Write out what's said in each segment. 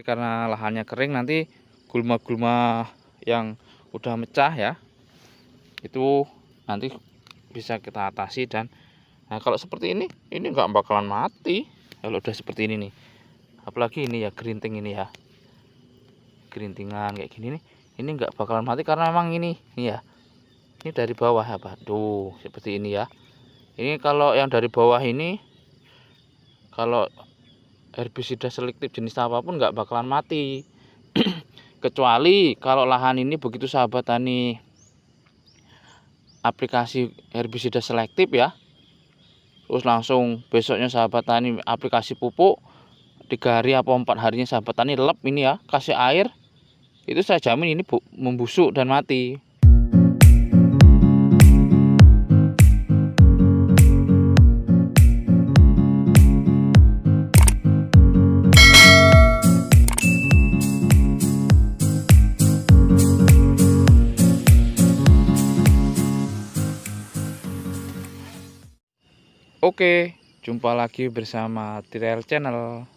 Karena lahannya kering, nanti gulma-gulma yang udah mecah ya, itu nanti bisa kita atasi. Dan nah, kalau seperti ini nggak bakalan mati kalau udah seperti ini nih. Apalagi ini ya, gerinting ini ya, gerintingan kayak gini nih, ini nggak bakalan mati karena memang ini ya, ini dari bawah apa tuh seperti ini ya. Ini kalau yang dari bawah ini, kalau herbisida selektif jenis apapun nggak bakalan mati. Kecuali kalau lahan ini begitu sahabat tani aplikasi herbisida selektif ya, terus langsung besoknya sahabat tani aplikasi pupuk, 3 hari atau 4 harinya sahabat tani lep ini ya, kasih air, itu saya jamin ini membusuk dan mati. Oke, jumpa lagi bersama Tirel Channel.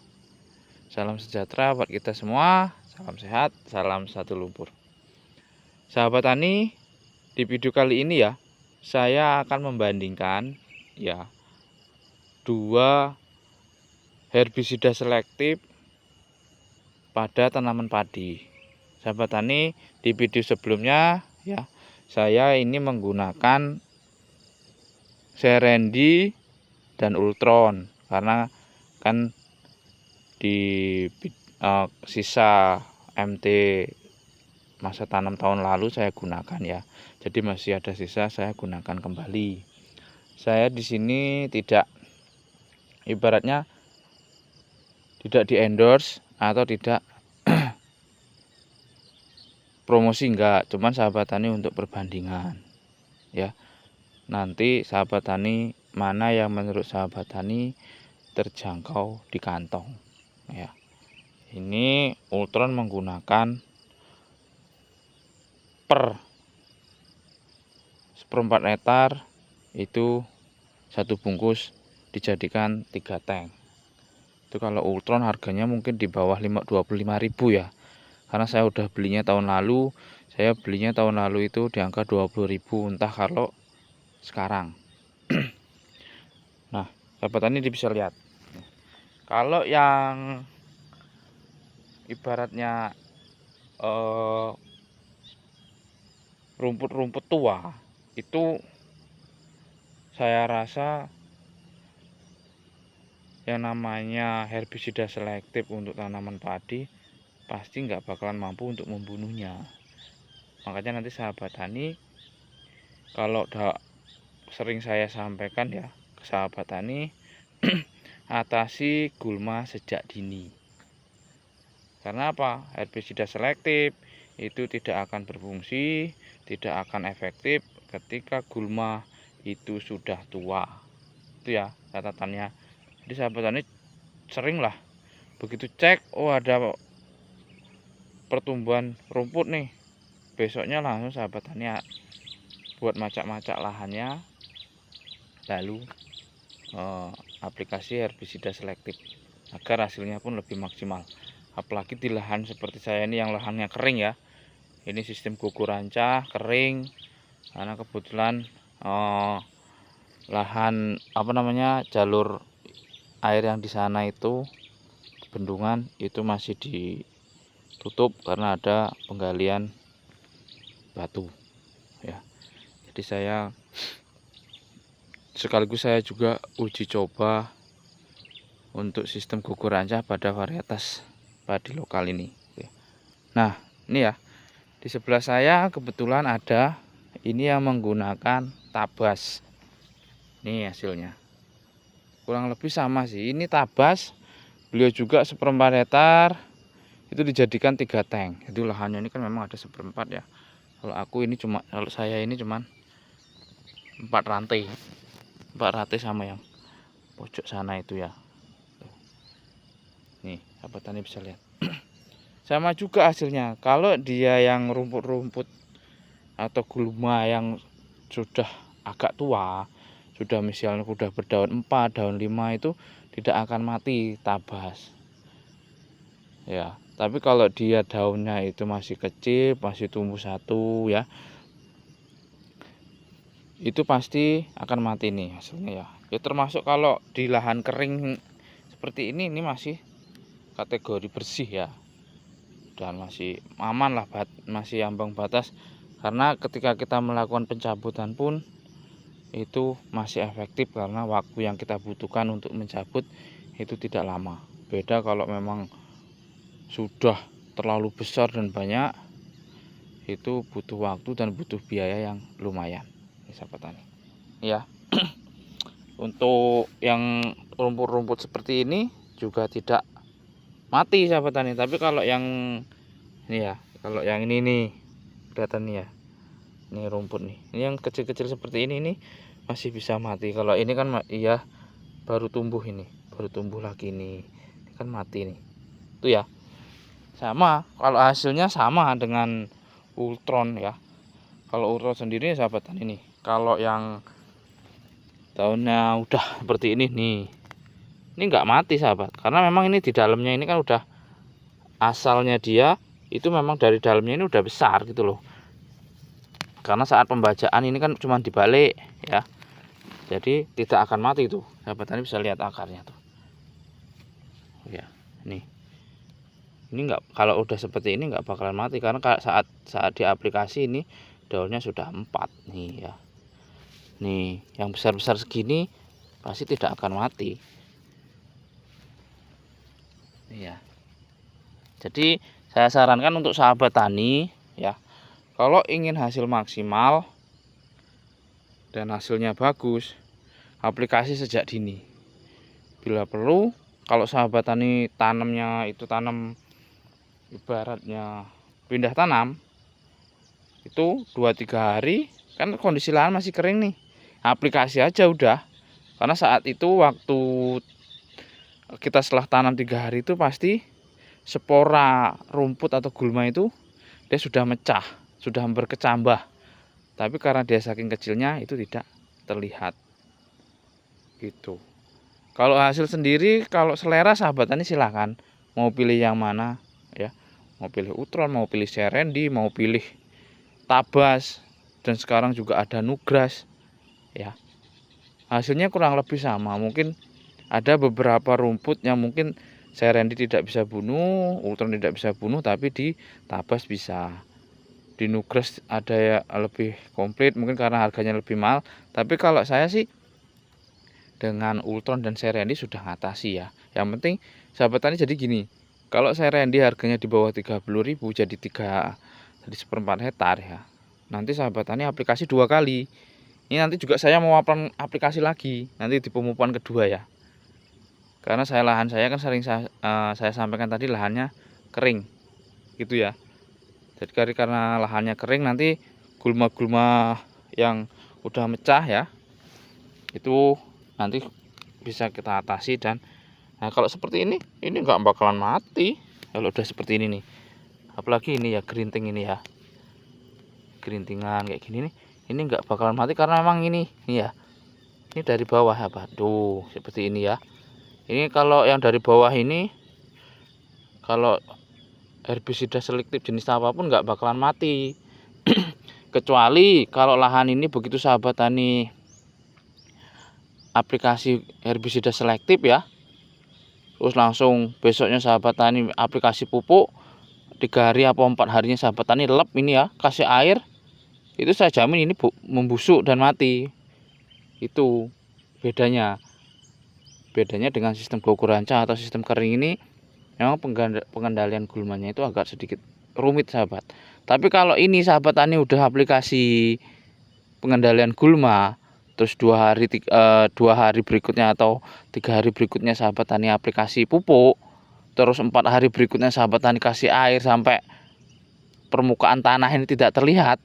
Salam sejahtera buat kita semua, salam sehat, salam satu lumpur. Sahabat tani, di video kali ini ya, saya akan membandingkan ya 2 herbisida selektif pada tanaman padi. Sahabat tani, di video sebelumnya ya, saya ini menggunakan Serendi dan Ultron, karena kan di sisa MT masa tanam tahun lalu saya gunakan ya, jadi masih ada sisa, saya gunakan kembali. Saya di sini tidak, ibaratnya tidak di endorse atau tidak promosi, enggak, cuman sahabat tani untuk perbandingan ya. Nanti sahabat tani mana yang menurut sahabat tani terjangkau di kantong ya. Ini Ultron menggunakan per 1/4 hektar itu 1 bungkus dijadikan 3 tank. Itu kalau Ultron harganya mungkin di bawah 25.000 ya, karena saya udah belinya tahun lalu. Saya belinya tahun lalu itu di angka 20.000, entah kalau sekarang. Nah, sahabat tani bisa lihat, kalau yang ibaratnya rumput-rumput tua itu, saya rasa yang namanya herbisida selektif untuk tanaman padi pasti nggak bakalan mampu untuk membunuhnya. Makanya nanti sahabat tani, kalau sering saya sampaikan ya ke sahabat tani, atasi gulma sejak dini. Karena apa? Herbisida selektif itu tidak akan berfungsi, tidak akan efektif ketika gulma itu sudah tua. Itu ya catatannya. Jadi sahabat tani sering lah begitu cek, oh ada pertumbuhan rumput nih, besoknya langsung sahabat tani buat macak-macak lahannya, lalu aplikasi herbisida selektif agar hasilnya pun lebih maksimal. Apalagi di lahan seperti saya ini yang lahannya kering ya, ini sistem gugur rancah kering, karena kebetulan lahan jalur air yang di sana itu bendungan itu masih ditutup karena ada penggalian batu ya. Jadi sekaligus saya juga uji coba untuk sistem gugur rancah pada varietas padi lokal ini. Nah, ini ya, di sebelah saya kebetulan ada ini yang menggunakan tabas. Ini hasilnya kurang lebih sama sih, ini tabas, beliau juga 1/4 hektar itu dijadikan 3 tank. Jadi lahannya ini kan memang ada 1/4 ya. Kalau saya ini cuma 4 rantai sama yang pojok sana itu ya. Nih sahabat tani bisa lihat sama juga hasilnya. Kalau dia yang rumput-rumput atau gulma yang sudah agak tua, sudah misalnya sudah berdaun 4, daun 5, itu tidak akan mati tabas ya. Tapi kalau dia daunnya itu masih kecil, masih tumbuh satu ya, itu pasti akan mati nih hasilnya ya. Ya termasuk kalau di lahan kering seperti ini masih kategori bersih ya, dan masih aman lah, masih ambang batas, karena ketika kita melakukan pencabutan pun itu masih efektif karena waktu yang kita butuhkan untuk mencabut itu tidak lama. Beda kalau memang sudah terlalu besar dan banyak, itu butuh waktu dan butuh biaya yang lumayan, sahabat tani ya. Untuk yang rumput-rumput seperti ini juga tidak mati sahabat tani, tapi kalau yang ini ya, kalau yang ini nih kelihatan nih ya, ini rumput nih, ini yang kecil-kecil seperti ini nih masih bisa mati. Kalau ini kan iya baru tumbuh, ini baru tumbuh lagi nih, ini kan mati nih. Itu ya sama, kalau hasilnya sama dengan Ultron ya. Kalau Ultron sendiri sahabat tani nih, kalau yang daunnya udah seperti ini nih, ini nggak mati sahabat, karena memang ini di dalamnya ini kan udah, asalnya dia itu memang dari dalamnya ini udah besar gitu loh. Karena saat pembajaan ini kan cuma dibalik ya, jadi tidak akan mati tuh sahabat tani, bisa lihat akarnya tuh ya. Nih, ini enggak, kalau udah seperti ini nggak bakalan mati, karena saat diaplikasi ini daunnya sudah 4 nih ya. Nih yang besar-besar segini pasti tidak akan mati ya. Jadi saya sarankan untuk sahabat tani ya, kalau ingin hasil maksimal dan hasilnya bagus, aplikasi sejak dini. Bila perlu, kalau sahabat tani tanamnya itu tanam ibaratnya pindah tanam, itu 2-3 hari kan kondisi lahan masih kering nih, aplikasi aja udah. Karena saat itu waktu kita setelah tanam 3 hari itu pasti spora rumput atau gulma itu dia sudah mecah, sudah berkecambah. Tapi karena dia saking kecilnya itu tidak terlihat gitu. Kalau hasil sendiri, kalau selera sahabat tani silahkan mau pilih yang mana ya, mau pilih Ultron, mau pilih Serendi, mau pilih Tabas, dan sekarang juga ada Nugras ya. Hasilnya kurang lebih sama. Mungkin ada beberapa rumput yang mungkin Serendi tidak bisa bunuh, Ultron tidak bisa bunuh, tapi di Tabas bisa. Di Nugras ada ya lebih komplit, mungkin karena harganya lebih mahal. Tapi kalau saya sih dengan Ultron dan Serendi sudah ngatasi ya. Yang penting sahabat tani jadi gini, kalau Serendi harganya di bawah 30.000 jadi 1/4 hektar ya, nanti sahabat tani aplikasi 2 kali. Ini nanti juga saya mau aplikasi lagi nanti di pemupuan kedua ya, karena lahan saya kan sering saya sampaikan tadi lahannya kering gitu ya. Jadi karena lahannya kering, nanti gulma-gulma yang udah mecah ya, itu nanti bisa kita atasi. Dan nah, kalau seperti ini nggak bakalan mati kalau udah seperti ini nih. Apalagi ini ya, gerinting ini ya, gerintingan kayak gini nih, ini nggak bakalan mati karena memang ini ya, ini dari bawah apa tuh seperti ini ya. Ini kalau yang dari bawah ini, kalau herbisida selektif jenis apapun nggak bakalan mati. Kecuali kalau lahan ini begitu sahabat tani aplikasi herbisida selektif ya, terus langsung besoknya sahabat tani aplikasi pupuk, 3 hari atau 4 harinya sahabat tani lep ini ya, kasih air, itu saya jamin ini membusuk dan mati. Itu bedanya dengan sistem gogo ranca atau sistem kering ini. Memang pengendalian gulmanya itu agak sedikit rumit sahabat. Tapi kalau ini sahabat tani udah aplikasi pengendalian gulma, terus 2 hari berikutnya atau 3 hari berikutnya sahabat tani aplikasi pupuk, terus 4 hari berikutnya sahabat tani kasih air sampai permukaan tanah ini tidak terlihat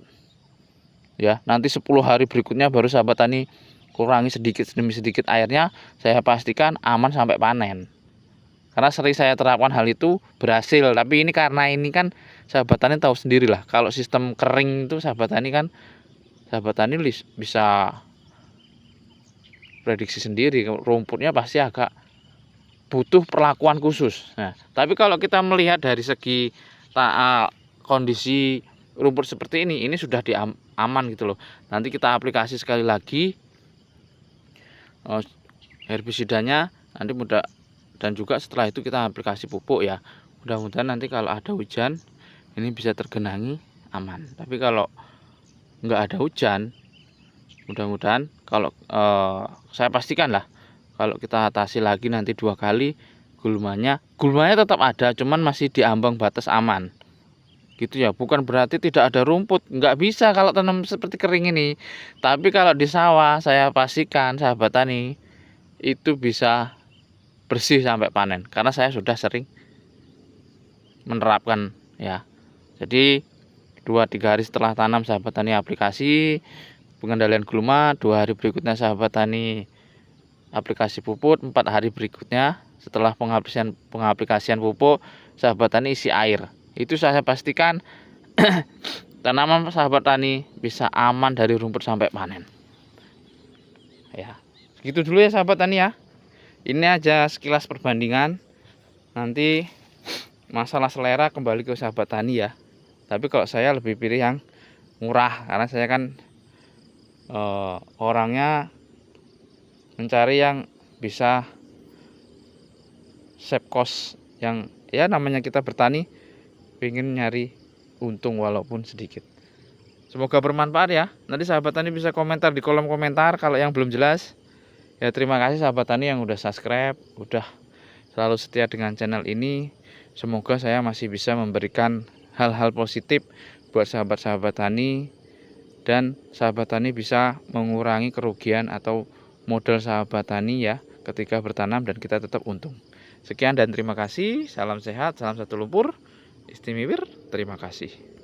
ya. Nanti 10 hari berikutnya baru sahabat tani kurangi sedikit demi sedikit airnya, saya pastikan aman sampai panen. Karena sering saya terapkan hal itu berhasil. Tapi ini karena ini kan sahabat tani tahu sendirilah, kalau sistem kering itu sahabat tani kan, sahabat tani bisa prediksi sendiri rumputnya pasti agak butuh perlakuan khusus. Nah, tapi kalau kita melihat dari segi kondisi rumput seperti ini sudah aman gitu loh. Nanti kita aplikasi sekali lagi herbisidanya nanti dan juga setelah itu kita aplikasi pupuk ya. Mudah-mudahan nanti kalau ada hujan ini bisa tergenangi aman. Tapi kalau nggak ada hujan, mudah-mudahan kalau saya pastikan lah kalau kita atasi lagi nanti 2 kali, gulmanya tetap ada, cuman masih di ambang batas aman gitu ya. Bukan berarti tidak ada rumput, nggak bisa kalau tanam seperti kering ini. Tapi kalau di sawah saya pastikan sahabat tani itu bisa bersih sampai panen, karena saya sudah sering menerapkan ya. Jadi 2-3 hari setelah tanam sahabat tani aplikasi pengendalian gulma, 2 hari berikutnya sahabat tani aplikasi pupuk, 4 hari berikutnya setelah pengaplikasian pupuk sahabat tani isi air. Itu saya pastikan tanaman sahabat tani bisa aman dari rumput sampai panen ya. Segitu dulu ya sahabat tani ya. Ini aja sekilas perbandingan. Nanti masalah selera kembali ke sahabat tani ya. Tapi kalau saya lebih pilih yang murah, karena saya kan orangnya mencari yang bisa save cost, yang ya namanya kita bertani pengen nyari untung walaupun sedikit. Semoga bermanfaat ya. Nanti sahabat tani bisa komentar di kolom komentar kalau yang belum jelas. Ya terima kasih sahabat tani yang udah subscribe, udah selalu setia dengan channel ini. Semoga saya masih bisa memberikan hal-hal positif buat sahabat-sahabat tani, dan sahabat tani bisa mengurangi kerugian atau modal sahabat tani ya ketika bertanam, dan kita tetap untung. Sekian dan terima kasih. Salam sehat, salam satu lumpur. Istimewir, terima kasih.